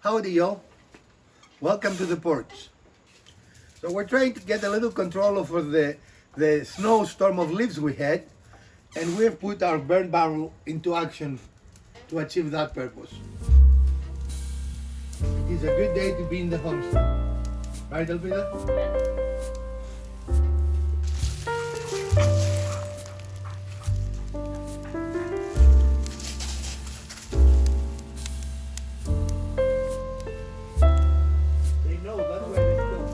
Howdy, y'all. Welcome to the porch. So we're trying to get a little control over the snowstorm of leaves we had, and we've put our burn barrel into action to achieve that purpose. It is a good day to be in the homestead. Right, Elvira? They know that's where they go.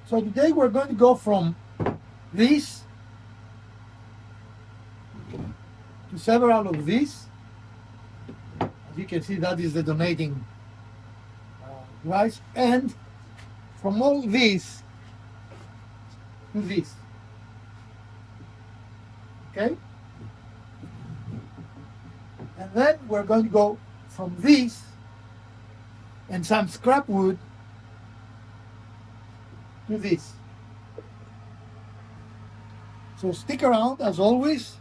So today we're going to go from this to several of these. As you can see, that is the donating rice, and from all these to this. Okay? And then we're going to go from this and some scrap wood to this. So stick around as always.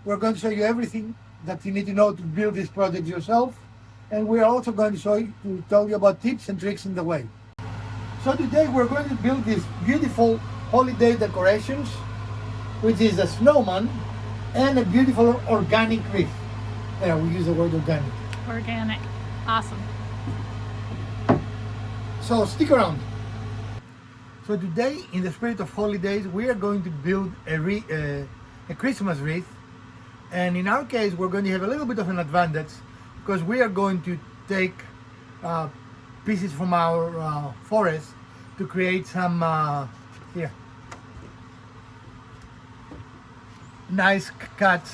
We're going to show you everything that you need to know to build this project yourself, and we're also going to tell you about tips and tricks in the way. So today we're going to build these beautiful holiday decorations, which is a snowman and a beautiful organic wreath. There, we use the word organic. Organic. Awesome. So stick around. So today, in the spirit of holidays, we are going to build a Christmas wreath. And in our case, we're going to have a little bit of an advantage because we are going to take pieces from our forest to create some nice cuts.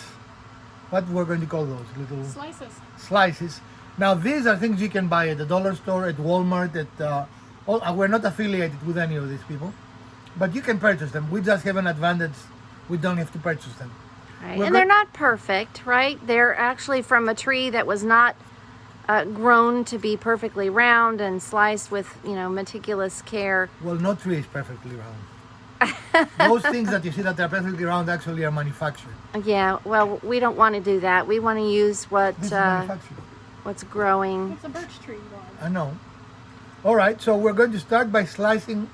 What we're going to call those little slices. Now these are things you can buy at the dollar store, at Walmart, we're not affiliated with any of these people, but you can purchase them. We just have an advantage. We don't have to purchase them. Right. And they're not perfect, right? They're actually from a tree that was not grown to be perfectly round and sliced with, meticulous care. Well, no tree is perfectly round. Those things that you see that are perfectly round actually are manufactured. Yeah, well, we don't want to do that. We want to use what's growing. It's a birch tree. I know. All right, so we're going to start by slicing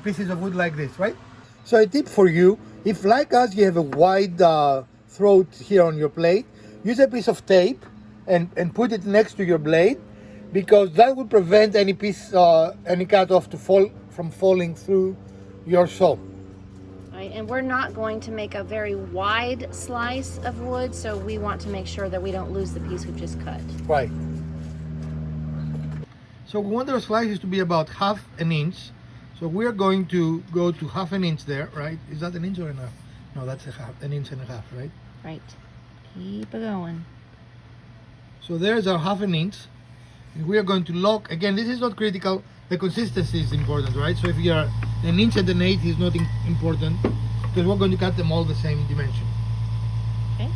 pieces of wood like this, right? So a tip for you, if like us you have a wide throat here on your plate, use a piece of tape and put it next to your blade, because that will prevent any cut off from falling through your saw. Right, and we're not going to make a very wide slice of wood, so we want to make sure that we don't lose the piece we've just cut. Right. So we want our slices to be about half an inch. So we're going to go to half an inch there, right? Is that an inch or enough? No, that's an inch and a half, right? Right. Keep it going. So there's our half an inch. And we are going to lock, again, this is not critical. The consistency is important, right? So if you are an inch and an eighth is not important, because we're going to cut them all the same dimension. Okay.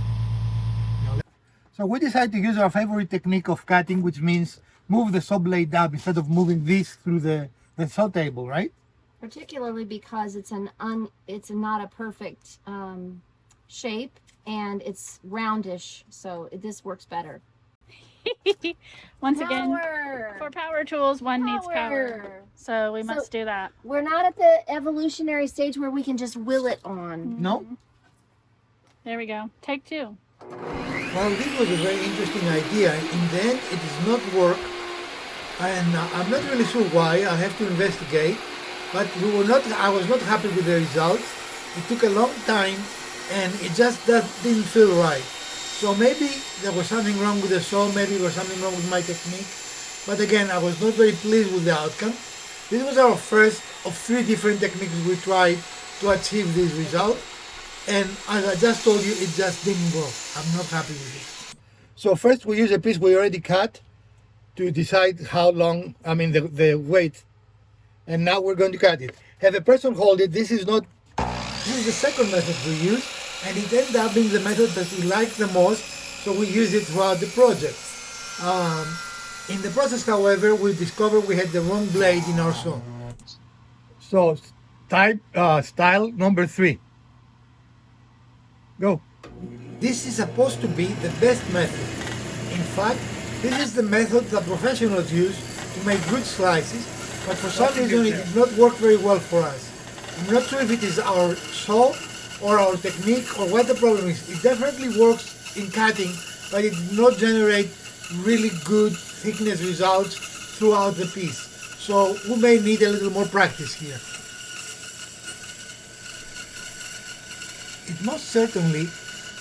So we decided to use our favorite technique of cutting, which means move the saw blade up instead of moving this through the saw table, right? Particularly because it's not a perfect shape, and it's roundish, so this works better. Once again, for power tools, one needs power. So we must do that. We're not at the evolutionary stage where we can just will it on. No? There we go. Take two. Well, this was a very interesting idea. In the end, it does not work. And I'm not really sure why. I'll have to investigate. But I was not happy with the results. It took a long time, and it just didn't feel right. So maybe there was something wrong with the saw, maybe there was something wrong with my technique. But again, I was not very pleased with the outcome. This was our first of 3 different techniques we tried to achieve this result. And as I just told you, it just didn't work. I'm not happy with it. So first we use a piece we already cut to decide how long, the weight. And now we're going to cut it. Have a person hold it. This is the second method we use, and it ended up being the method that we like the most, so we use it throughout the project. In the process, however, we discovered we had the wrong blade in our saw. So style number 3. Go. This is supposed to be the best method. In fact, this is the method that professionals use to make good slices, but for some reason it did not work very well for us. I'm not sure if it is our saw or our technique or what the problem is. It definitely works in cutting, but it did not generate really good thickness results throughout the piece. So we may need a little more practice here. It most certainly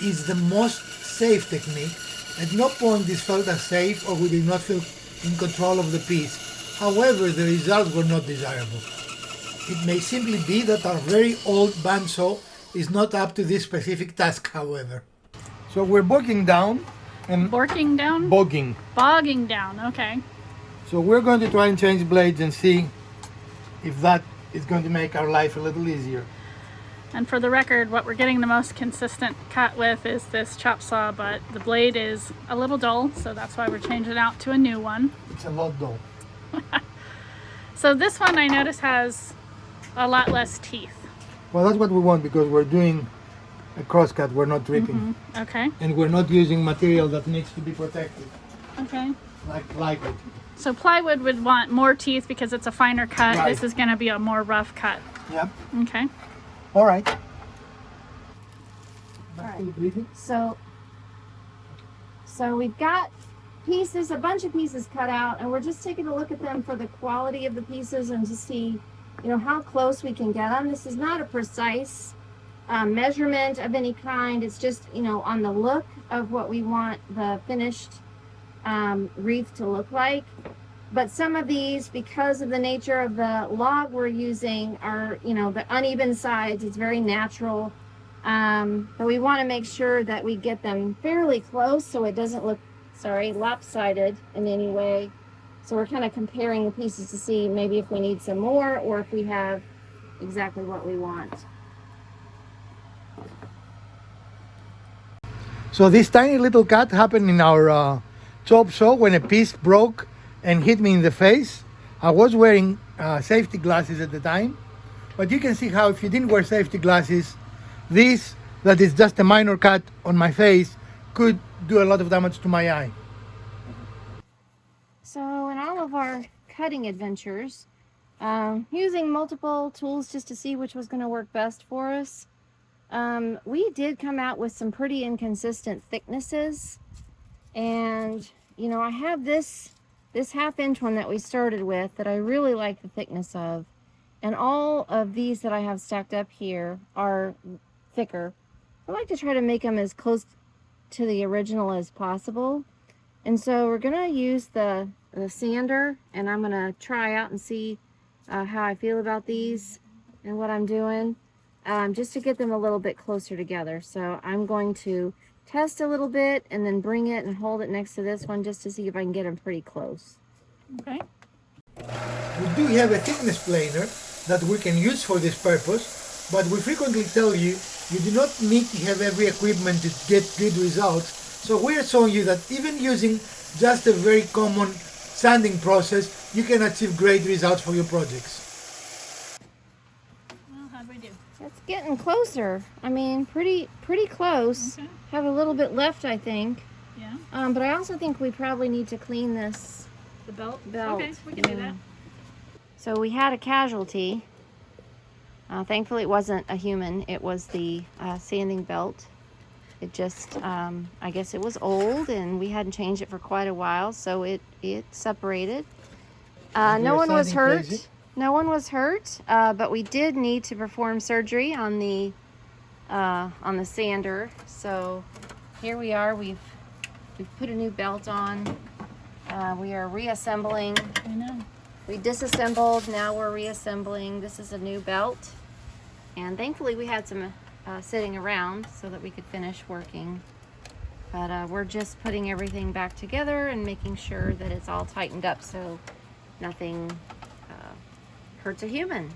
is the most safe technique. At no point this felt as safe or we did not feel in control of the piece. However, the results were not desirable. It may simply be that our very old bandsaw is not up to this specific task, however. So we're bogging down and Borking down? bogging. Bogging down, okay. So we're going to try and change blades and see if that is going to make our life a little easier. And for the record, what we're getting the most consistent cut with is this chop saw, but the blade is a little dull, so that's why we're changing it out to a new one. It's a lot dull. So this one I notice has a lot less teeth. Well, that's what we want because we're doing a crosscut, we're not ripping. Okay, And we're not using material that needs to be protected, okay. like plywood. So plywood would want more teeth because it's a finer cut. Right. This is going to be a more rough cut. Yep. Okay. All right. All right. So we've got pieces, a bunch of pieces cut out, and we're just taking a look at them for the quality of the pieces and to see, you know, how close we can get them. This is not a precise measurement of any kind. It's just, you know, on the look of what we want the finished wreath to look like. But some of these, because of the nature of the log we're using, are, you know, the uneven sides. It's very natural. But we want to make sure that we get them fairly close so it doesn't look, lopsided in any way. So we're kind of comparing the pieces to see maybe if we need some more or if we have exactly what we want. So this tiny little cut happened in our chop saw when a piece broke and hit me in the face. I was wearing safety glasses at the time, but you can see how if you didn't wear safety glasses, this, that is just a minor cut on my face, could do a lot of damage to my eye. So in all of our cutting adventures, using multiple tools just to see which was going to work best for us, we did come out with some pretty inconsistent thicknesses. And, you know, I have this 1/2 inch one that we started with that I really like the thickness of. And all of these that I have stacked up here are thicker. I like to try to make them as close to the original as possible. And so we're going to use the sander, and I'm going to try out and see how I feel about these and what I'm doing, just to get them a little bit closer together. So I'm going to test a little bit and then bring it and hold it next to this one just to see if I can get them pretty close. Okay. We do have a thickness planer that we can use for this purpose, but we frequently tell you you do not need to have every equipment to get good results. So we're showing you that even using just a very common sanding process, you can achieve great results for your projects. Well, how'd we do? It's getting closer. I mean, pretty close. Okay. Have a little bit left, I think. Yeah. But I also think we probably need to clean this The belt? belt. Okay, we can do that. So we had a casualty. Thankfully it wasn't a human, it was the sanding belt. It just, I guess it was old and we hadn't changed it for quite a while, so it separated. No one was hurt. Crazy? No one was hurt, but we did need to perform surgery on the sander. So here we are. We've put a new belt on. We are reassembling. I know. We disassembled, now we're reassembling. This is a new belt. And thankfully we had some sitting around so that we could finish working. But we're just putting everything back together and making sure that it's all tightened up so nothing hurts a human.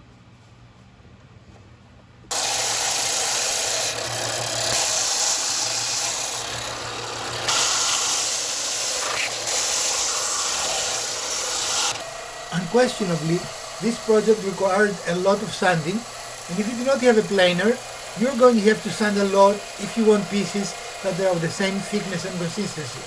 Unquestionably, this project required a lot of sanding, and if you do not have a planer, you're going to have to sand a lot if you want pieces that are of the same thickness and consistency.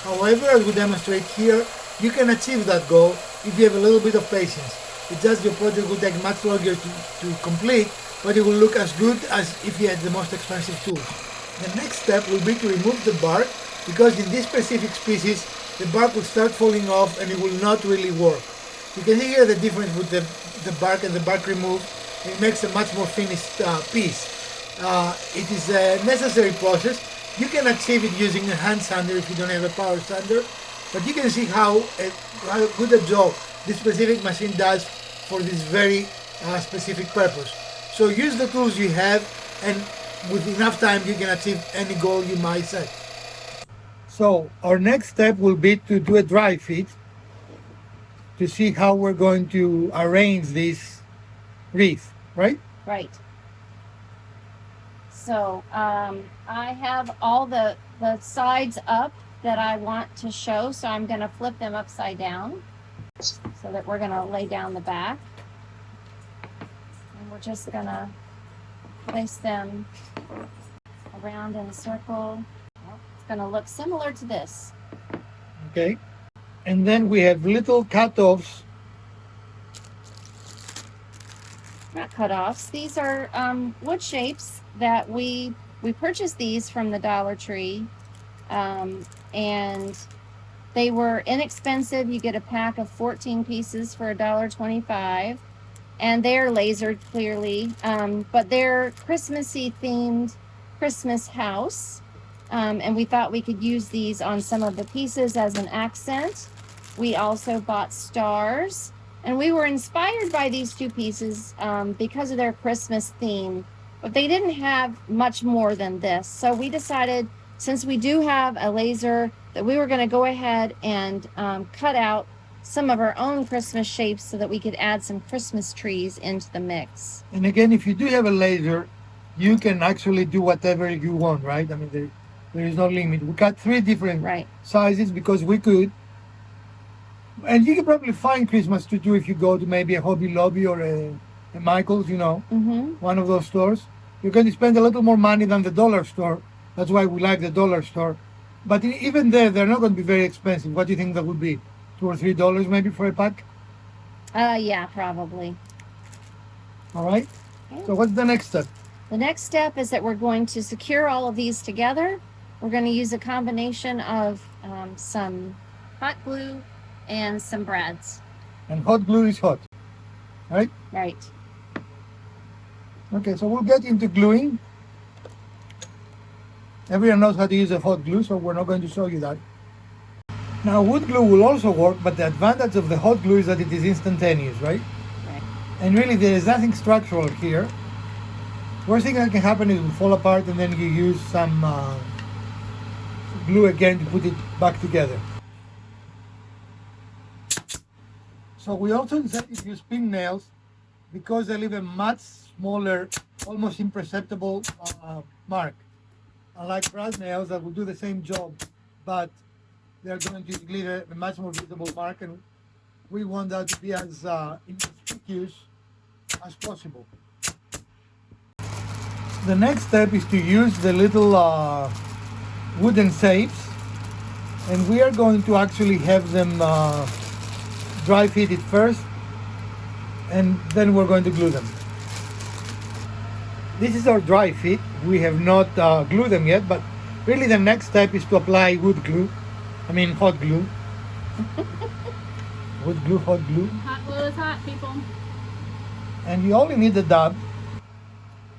However, as we demonstrate here, you can achieve that goal if you have a little bit of patience. It's just your project will take much longer to complete, but it will look as good as if you had the most expensive tools. The next step will be to remove the bark, because in this specific species, the bark will start falling off and it will not really work. You can see here the difference with the bark and the bark removed. It makes a much more finished piece. It is a necessary process. You can achieve it using a hand sander if you don't have a power sander, but you can see how good a job this specific machine does for this very specific purpose. So use the tools you have, and with enough time you can achieve any goal you might set. So our next step will be to do a dry fit to see how we're going to arrange this wreath, right? Right. So I have all the sides up that I want to show, so I'm going to flip them upside down so that we're going to lay down the back. And we're just going to place them around in a circle. It's going to look similar to this. Okay. And then we have little cut-offs. Not cut-offs. These are wood shapes that we purchased these from the Dollar Tree, and they were inexpensive. You get a pack of 14 pieces for $1.25, and they're lasered clearly, but they're Christmassy themed Christmas house, and we thought we could use these on some of the pieces as an accent. We also bought stars. And we were inspired by these two pieces because of their Christmas theme, but they didn't have much more than this. So we decided, since we do have a laser, that we were going to go ahead and cut out some of our own Christmas shapes so that we could add some Christmas trees into the mix. And again, if you do have a laser, you can actually do whatever you want, right? I mean, there is no limit. We cut 3 different sizes because we could. And you can probably find Christmas to do if you go to maybe a Hobby Lobby or a Michael's, one of those stores. You're going to spend a little more money than the dollar store. That's why we like the dollar store. But even there, they're not going to be very expensive. What do you think that would be? $2 or $3 maybe for a pack? Yeah, probably. All right. Okay. So what's the next step? The next step is that we're going to secure all of these together. We're going to use a combination of some hot glue and some brads. And hot glue is hot, right? Right. Okay, so we'll get into gluing. Everyone knows how to use a hot glue, so we're not going to show you that. Now, wood glue will also work, but the advantage of the hot glue is that it is instantaneous, right? Right. And really, there is nothing structural here. Worst thing that can happen is it will fall apart, and then you use some glue again to put it back together. So we also decided to use pin nails because they leave a much smaller, almost imperceptible mark. Unlike brass nails that will do the same job, but they're going to leave a much more visible mark, and we want that to be as inconspicuous as possible. The next step is to use the little wooden safes, and we are going to actually have them dry fit it first, and then we're going to glue them. This is our dry fit. We have not glued them yet, but really the next step is to apply hot glue. Wood glue, hot glue. Hot glue is hot, people. And you only need the dab.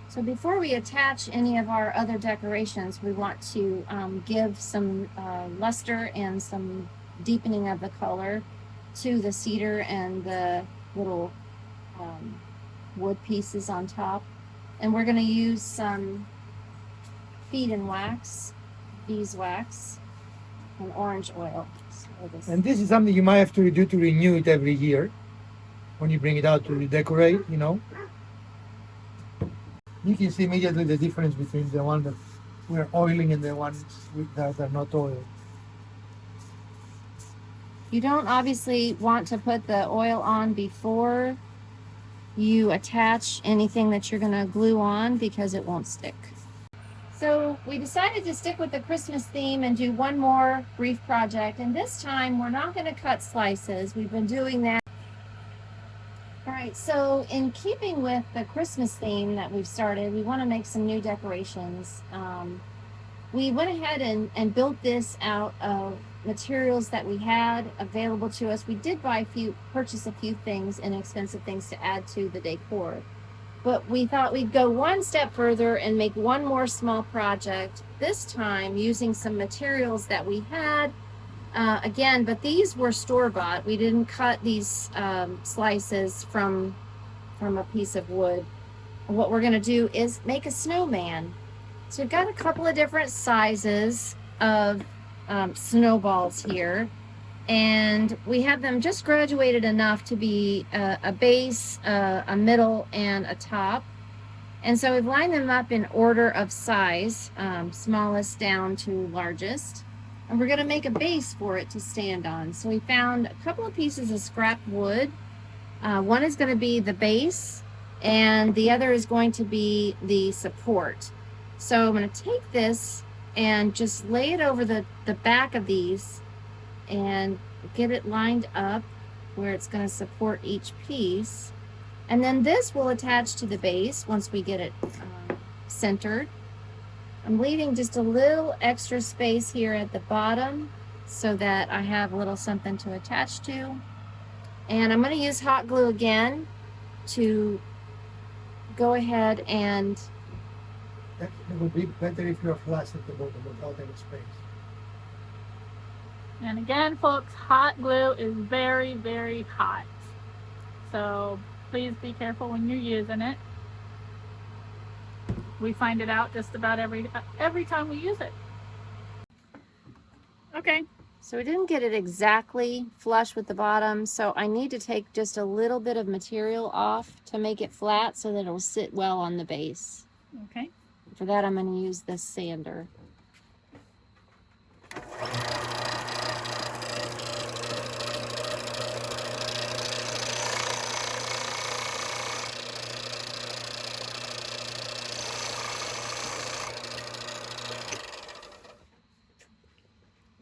So before we attach any of our other decorations, we want to give some luster and some deepening of the color to the cedar and the little wood pieces on top. And we're going to use some feed and wax, beeswax, and orange oil. And this is something you might have to do to renew it every year when you bring it out to decorate, You can see immediately the difference between the one that we're oiling and the ones that are not oiled. You don't obviously want to put the oil on before you attach anything that you're going to glue on because it won't stick. So we decided to stick with the Christmas theme and do one more wreath project, and this time we're not going to cut slices. We've been doing that. All right, so in keeping with the Christmas theme that we've started, we want to make some new decorations. We went ahead and built this out of materials that we had available to us. We did purchase a few things, inexpensive things to add to the decor. But we thought we'd go one step further and make one more small project, this time using some materials that we had. Again, but these were store-bought. We didn't cut these slices from a piece of wood. And what we're going to do is make a snowman. So we've got a couple of different sizes of snowballs here, and we have them just graduated enough to be a base, a middle, and a top. And so we've lined them up in order of size, smallest down to largest. And we're going to make a base for it to stand on. So we found a couple of pieces of scrap wood. One is going to be the base, and the other is going to be the support. So I'm going to take this and just lay it over the back of these and get it lined up where it's going to support each piece. And then this will attach to the base once we get it centered. I'm leaving just a little extra space here at the bottom so that I have a little something to attach to. And I'm going to use hot glue again to go ahead and... It would be better if you're flush at the bottom without any space. And again, folks, hot glue is very, very hot. So please be careful when you're using it. We find it out just about every time we use it. Okay. So we didn't get it exactly flush with the bottom, so I need to take just a little bit of material off to make it flat so that it'll sit well on the base. Okay. For that, I'm going to use this sander.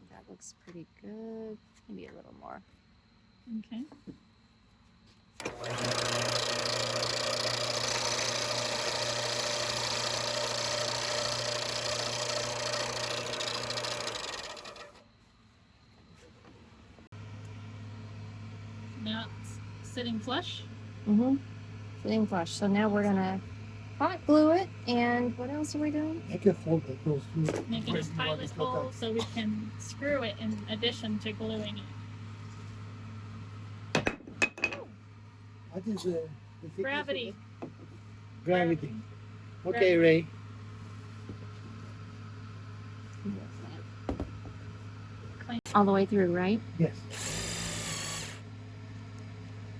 That looks pretty good. Maybe a little more. Okay. Now it's sitting flush. Sitting flush. So now we're gonna hot glue it, and what else are we doing? Make a hole that goes through. Make it a pilot hole so we can screw it in addition to gluing it. What is the thickness of Gravity. it? Gravity. Okay, Ray. All the way through, right? Yes.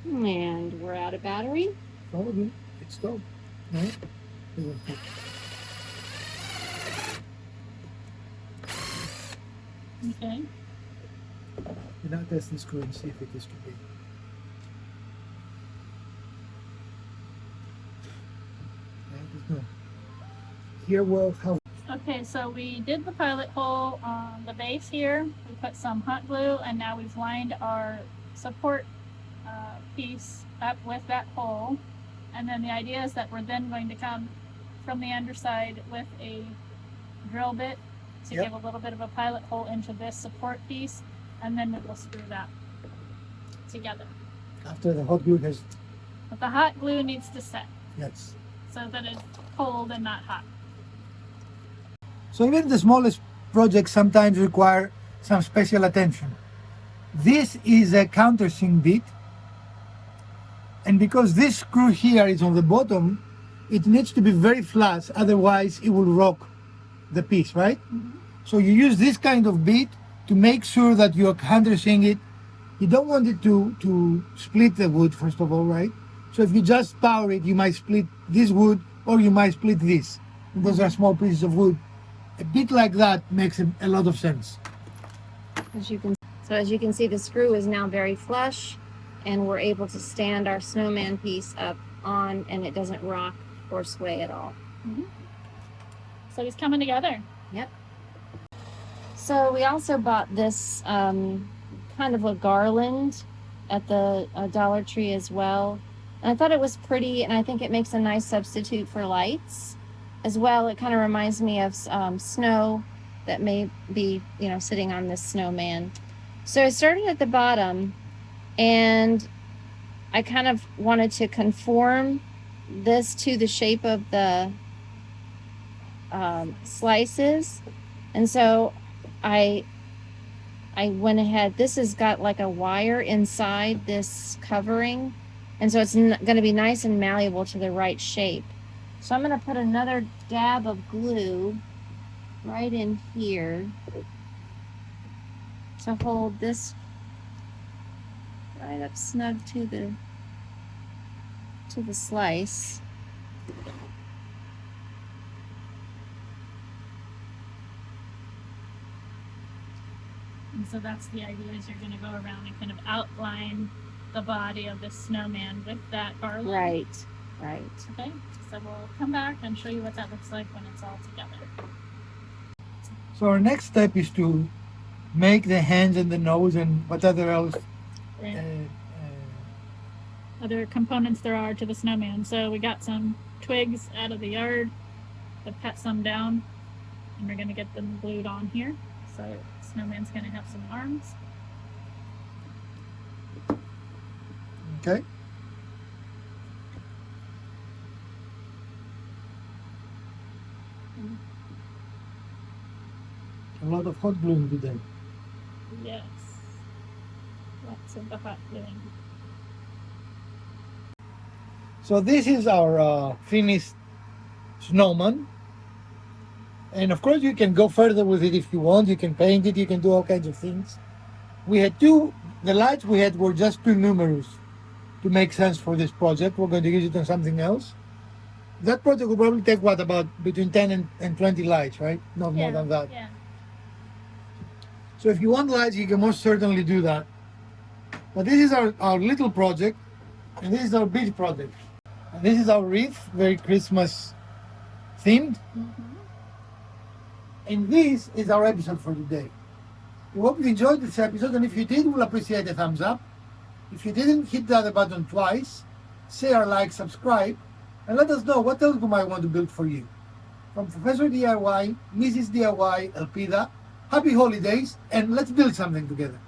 And we're out of battery. Probably. It's done. No? Okay. You're not testing the screw and see if it is too big. No. Here we'll have. Okay, so we did the pilot hole on the base here. We put some hot glue, and now we've lined our support piece up with that hole. And then the idea is that we're then going to come from the underside with a drill bit to give a little bit of a pilot hole into this support piece, and then we will screw that together. After the hot glue has. But the hot glue needs to set Yes. so that it's cold and not hot. So even the smallest projects sometimes require some special attention. This is a countersink bit, and because this screw here is on the bottom, it needs to be very flat, otherwise it will rock the piece, right? So you use this kind of bit to make sure that you're countersink it. You don't want it to split the wood, first of all, right? So if you just power it, you might split this wood or you might split this. Those are small pieces of wood. A bit like that makes a lot of sense. As you can see, the screw is now very flush. and we're able to stand our snowman piece up on, and it doesn't rock or sway at all. Mhm. So he's coming together. Yep. So we also bought this kind of a garland at the Dollar Tree as well. And I thought it was pretty, and I think it makes a nice substitute for lights as well. It kind of reminds me of snow that may be, sitting on this snowman. So I started at the bottom, and I kind of wanted to conform this to the shape of the slices. And so I went ahead. This has got like a wire inside this covering, and so it's going to be nice and malleable to the right shape. So I'm going to put another dab of glue right in here to hold this right up snug to the slice. And so that's the idea, is you're going to go around and kind of outline the body of the snowman with that garland. Right. Okay, so we'll come back and show you what that looks like when it's all together. So our next step is to make the hands and the nose and whatever else. Other components there are to the snowman. So we got some twigs out of the yard to cut some down, and we're going to get them glued on here. So the snowman's going to have some arms. Okay. A lot of hot gluing today. Yes. Lots of the hot gluing. So this is our finished snowman. And of course you can go further with it if you want. You can paint it, you can do all kinds of things. The lights we had were just too numerous to make sense for this project. We're going to use it on something else. That project will probably take about between 10 and 20 lights, right? Not more than that. Yeah. So if you want lights, you can most certainly do that. But this is our little project, and this is our big project. And this is our wreath, very Christmas themed. Mm-hmm. And this is our episode for today. We hope you enjoyed this episode, and if you did, we'll appreciate a thumbs up. If you didn't, hit the other button twice, share, like, subscribe, and let us know what else we might want to build for you. From Professor DIY, Mrs. DIY, Elpida, happy holidays, and let's build something together.